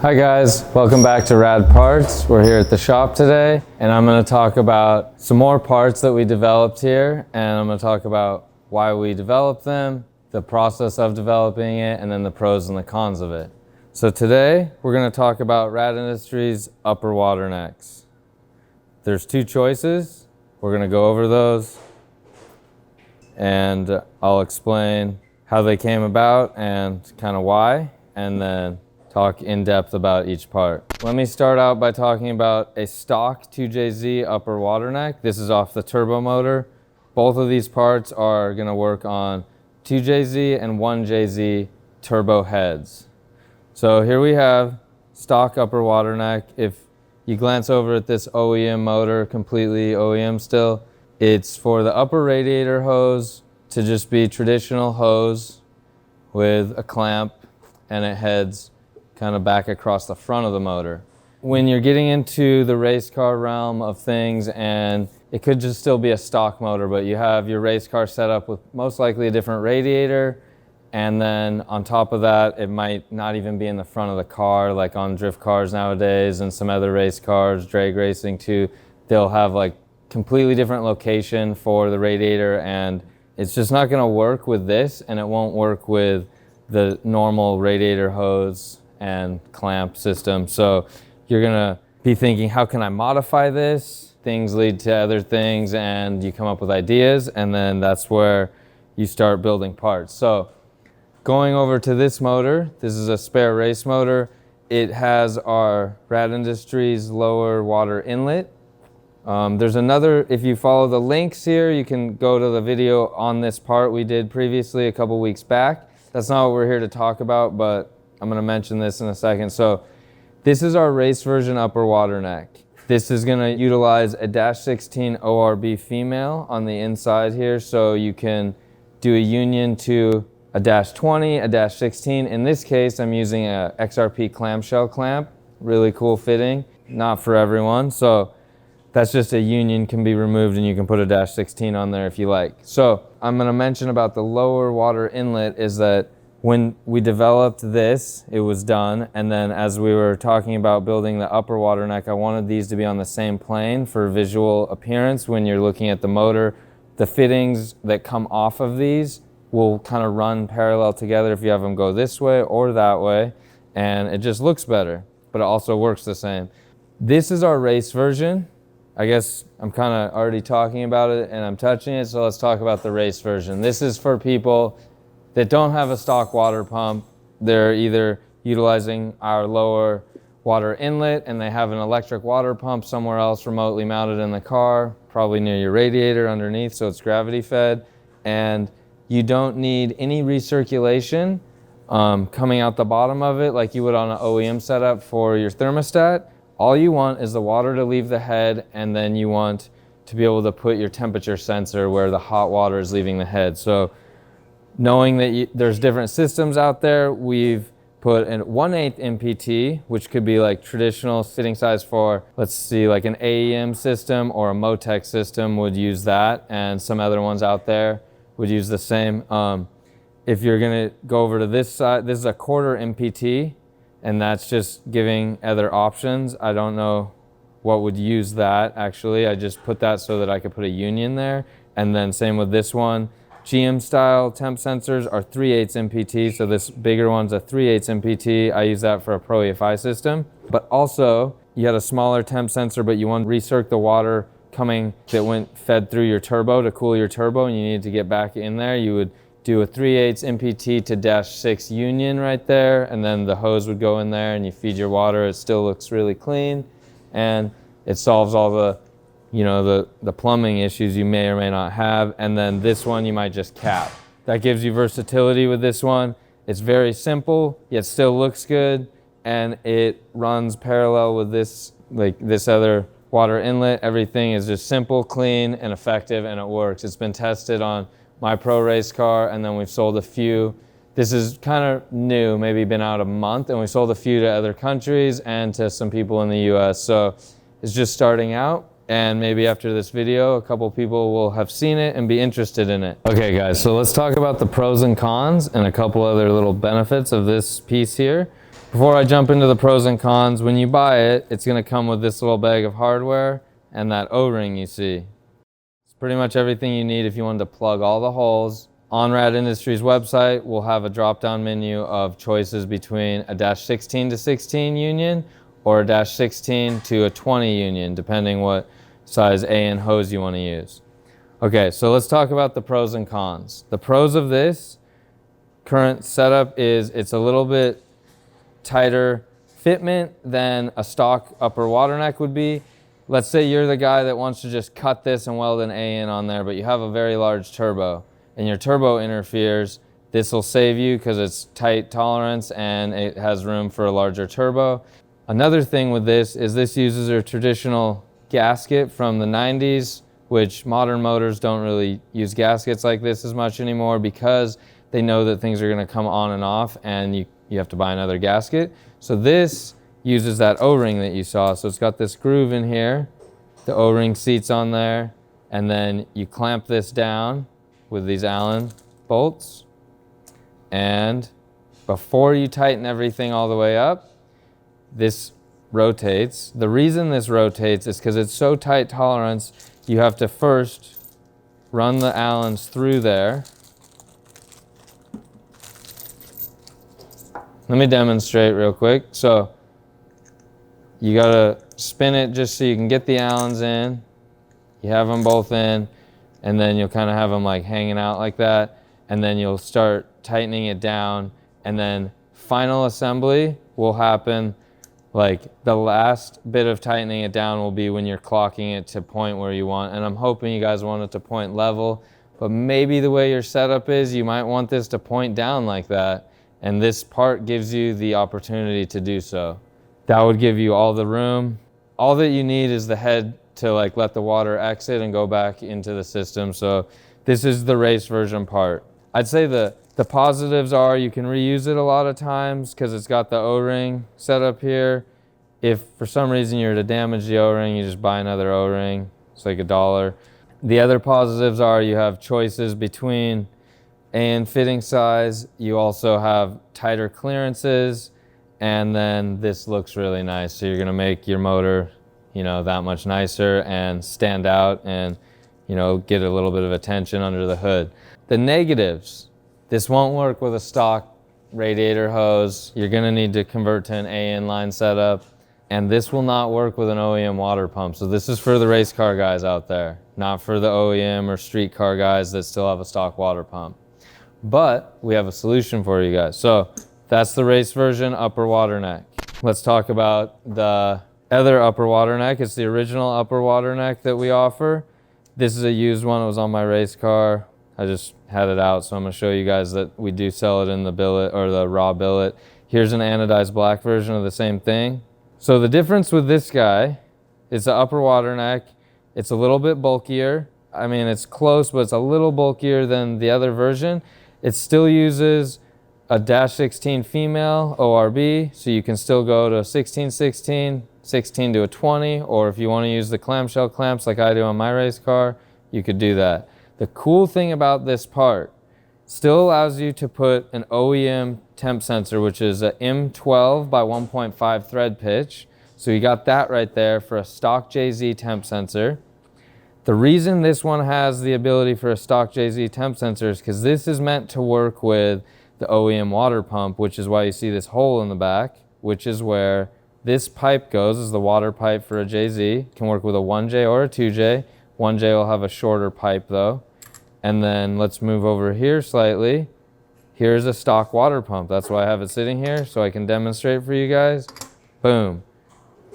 Hi guys, welcome back to RAD Parts. We're here at the shop today and I'm going to talk about some more parts that we developed here, and I'm going to talk about why we developed them, the process of developing it, and then the pros and the cons of it. So today we're going to talk about RAD Industries upper water necks. There's two choices. We're going to go over those and I'll explain how they came about and kind of why, and then talk in depth about each part. Let me start out by talking about a stock 2JZ upper water neck. This is off the turbo motor. Both of these parts are going to work on 2JZ and 1JZ turbo heads. So here we have stock upper water neck. If you glance over at this OEM motor, completely OEM still, it's for the upper radiator hose to just be traditional hose with a clamp, and it heads kind of back across the front of the motor. When you're getting into the race car realm of things, and it could just still be a stock motor, but you have your race car set up with most likely a different radiator, and then on top of that, it might not even be in the front of the car, like on drift cars nowadays and some other race cars, drag racing too. They'll have like completely different location for the radiator, and it's just not gonna work with this, and it won't work with the normal radiator hose and clamp system. So you're gonna be thinking, how can I modify this? Things lead to other things and you come up with ideas, and then that's where you start building parts. So going over to this motor, this is a spare race motor. It has our RAD Industries lower water inlet. There's another, if you follow the links here, you can go to the video on this part we did previously a couple weeks back. That's not what we're here to talk about, but I'm going to mention this in a second. So this is our race version upper water neck. This is going to utilize a -16 ORB female on the inside here, so you can do a union to a -20, a -16. In this case, I'm using a XRP clamshell clamp. Really cool fitting, not for everyone. So that's just a union, can be removed, and you can put a -16 on there if you like. So I'm going to mention about the lower water inlet is that when we developed this, it was done, and then as we were talking about building the upper water neck, I wanted these to be on the same plane for visual appearance. When you're looking at the motor, the fittings that come off of these will kind of run parallel together if you have them go this way or that way, and it just looks better, but it also works the same. This is our race version. I guess I'm kind of already talking about it and I'm touching it, so let's talk about the race version. This is for people that don't have a stock water pump. They're either utilizing our lower water inlet and they have an electric water pump somewhere else remotely mounted in the car, probably near your radiator underneath, so it's gravity fed, and you don't need any recirculation coming out the bottom of it like you would on an OEM setup for your thermostat. All you want is the water to leave the head, and then you want to be able to put your temperature sensor where the hot water is leaving the head. So knowing that there's different systems out there, we've put an 1/8 MPT, which could be like traditional fitting size for, let's see, like an AEM system or a Motec system would use that, and some other ones out there would use the same. If you're gonna go over to this side, this is a 1/4 MPT, and that's just giving other options. I don't know what would use that actually. I just put that so that I could put a union there. And then same with this one. GM style temp sensors are 3/8 MPT, so this bigger one's a 3/8 MPT. I use that for a Pro EFI system. But also, you had a smaller temp sensor, but you want to recirc the water coming that went fed through your turbo to cool your turbo, and you needed to get back in there. You would do a 3/8 MPT to -6 union right there, and then the hose would go in there and you feed your water. It still looks really clean, and it solves all the the plumbing issues you may or may not have. And then this one you might just cap. That gives you versatility with this one. It's very simple, yet still looks good, and it runs parallel with this, like this other water inlet. Everything is just simple, clean, and effective, and it works. It's been tested on my pro race car, and then we've sold a few. This is kind of new, maybe been out a month, and we sold a few to other countries and to some people in the US. So it's just starting out, and maybe after this video, a couple people will have seen it and be interested in it. Okay guys, so let's talk about the pros and cons and a couple other little benefits of this piece here. Before I jump into the pros and cons, when you buy it, it's gonna come with this little bag of hardware and that O-ring you see. It's pretty much everything you need if you wanted to plug all the holes. On RAD Industries website, we'll have a drop-down menu of choices between a -16 to 16 union or a -16 to a 20 union, depending what size AN hose you want to use. Okay, so let's talk about the pros and cons. The pros of this current setup is it's a little bit tighter fitment than a stock upper water neck would be. Let's say you're the guy that wants to just cut this and weld an AN on there, but you have a very large turbo and your turbo interferes. This will save you because it's tight tolerance and it has room for a larger turbo. Another thing with this is this uses a traditional gasket from the 90s, which modern motors don't really use gaskets like this as much anymore because they know that things are going to come on and off and you have to buy another gasket. So this uses that O-ring that you saw. So it's got this groove in here, the O-ring seats on there, and then you clamp this down with these Allen bolts. And before you tighten everything all the way up, this rotates. The reason this rotates is because it's so tight tolerance, you have to first run the Allens through there. Let me demonstrate real quick. So you gotta spin it just so you can get the Allens in. You have them both in, and then you'll kind of have them like hanging out like that, and then you'll start tightening it down, and then final assembly will happen. Like the last bit of tightening it down will be when you're clocking it to point where you want, and I'm hoping you guys want it to point level, but maybe the way your setup is, you might want this to point down like that, and this part gives you the opportunity to do so. That would give you all the room. All that you need is the head to like let the water exit and go back into the system. So this is the race version part. I'd say the positives are you can reuse it a lot of times because it's got the O-ring set up here. If for some reason you're to damage the O-ring, you just buy another O-ring. It's like $1. The other positives are you have choices between AN fitting size. You also have tighter clearances, and then this looks really nice. So you're gonna make your motor, you know, that much nicer and stand out and, you know, get a little bit of attention under the hood. The negatives. This won't work with a stock radiator hose. You're gonna need to convert to an AN line setup. And this will not work with an OEM water pump. So this is for the race car guys out there, not for the OEM or street car guys that still have a stock water pump. But we have a solution for you guys. So that's the race version upper water neck. Let's talk about the other upper water neck. It's the original upper water neck that we offer. This is a used one. It was on my race car. I just had it out, so I'm gonna show you guys that we do sell it in the billet or the raw billet. Here's an anodized black version of the same thing. So the difference with this guy is the upper water neck. It's a little bit bulkier. I mean, it's close, but it's a little bulkier than the other version. It still uses a -16 female ORB, so you can still go to 16-16, 16 to a 20, or if you want to use the clamshell clamps like I do on my race car, you could do that. The cool thing about this part, still allows you to put an OEM temp sensor, which is a M12 by 1.5 thread pitch. So you got that right there for a stock JZ temp sensor. The reason this one has the ability for a stock JZ temp sensor is because this is meant to work with the OEM water pump, which is why you see this hole in the back, which is where this pipe goes, is the water pipe for a JZ. It can work with a 1J or a 2J. 1J will have a shorter pipe though. And then let's move over here slightly. Here's a stock water pump. That's why I have it sitting here, so I can demonstrate for you guys. Boom.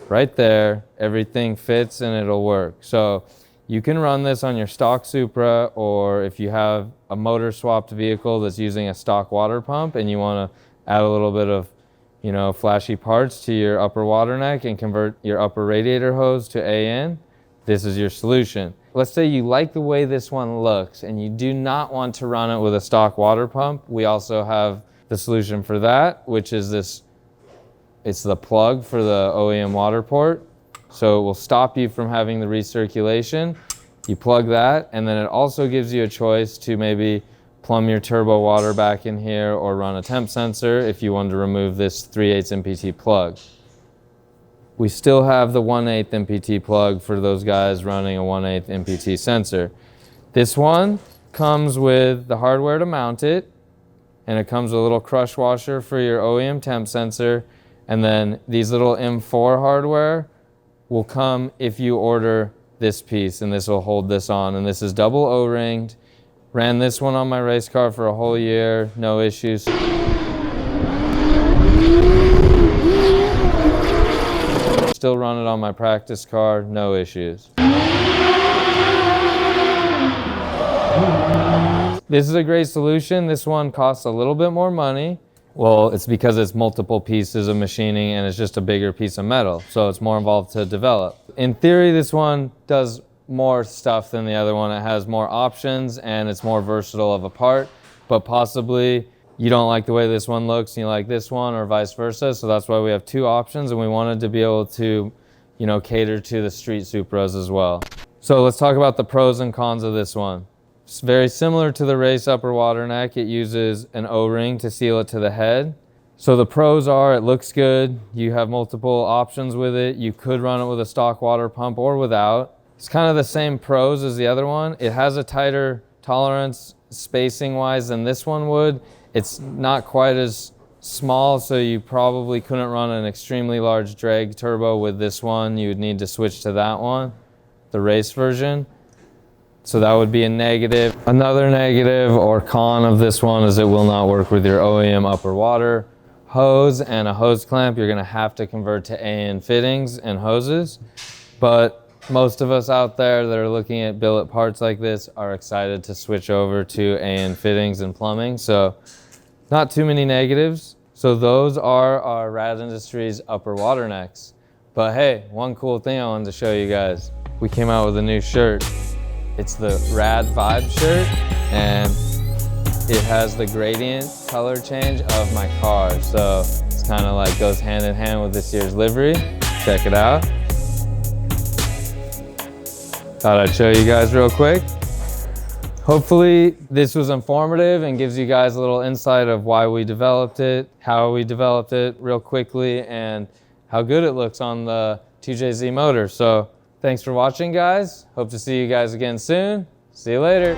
Right there, everything fits and it'll work. So you can run this on your stock Supra, or if you have a motor swapped vehicle that's using a stock water pump and you want to add a little bit of, you know, flashy parts to your upper water neck and convert your upper radiator hose to AN, this is your solution. Let's say you like the way this one looks and you do not want to run it with a stock water pump. We also have the solution for that, which is this. It's the plug for the OEM water port. So it will stop you from having the recirculation. You plug that, and then it also gives you a choice to maybe plumb your turbo water back in here or run a temp sensor if you wanted to remove this 3/8 MPT plug. We still have the 1/8 MPT plug for those guys running a 1/8 MPT sensor. This one comes with the hardware to mount it, and it comes with a little crush washer for your OEM temp sensor, and then these little M4 hardware will come if you order this piece, and this will hold this on, and this is double O-ringed. Ran this one on my race car for a whole year, no issues. Still run it on my practice car, no issues. This is a great solution. This one costs a little bit more money. Well, it's because it's multiple pieces of machining and it's just a bigger piece of metal, so it's more involved to develop. In theory, this one does more stuff than the other one. It has more options and it's more versatile of a part, but possibly you don't like the way this one looks and you like this one, or vice versa. So that's why we have two options, and we wanted to be able to, you know, cater to the street Supras as well. So let's talk about the pros and cons of this one. It's very similar to the race upper water neck. It uses an O-ring to seal it to the head. So the pros are, it looks good. You have multiple options with it. You could run it with a stock water pump or without. It's kind of the same pros as the other one. It has a tighter tolerance spacing wise than this one would. It's not quite as small, so you probably couldn't run an extremely large drag turbo with this one. You would need to switch to that one, the race version. So that would be a negative. Another negative or con of this one is it will not work with your OEM upper water hose and a hose clamp. You're gonna have to convert to AN fittings and hoses. But most of us out there that are looking at billet parts like this are excited to switch over to AN fittings and plumbing. So not too many negatives. So those are our RAD Industries upper water necks. But hey, one cool thing I wanted to show you guys. We came out with a new shirt. It's the RAD Vibe shirt, and it has the gradient color change of my car. So it's kind of like goes hand in hand with this year's livery. Check it out. Thought I'd show you guys real quick. Hopefully this was informative and gives you guys a little insight of why we developed it, how we developed it real quickly, and how good it looks on the 2JZ motor. So thanks for watching, guys. Hope to see you guys again soon. See you later.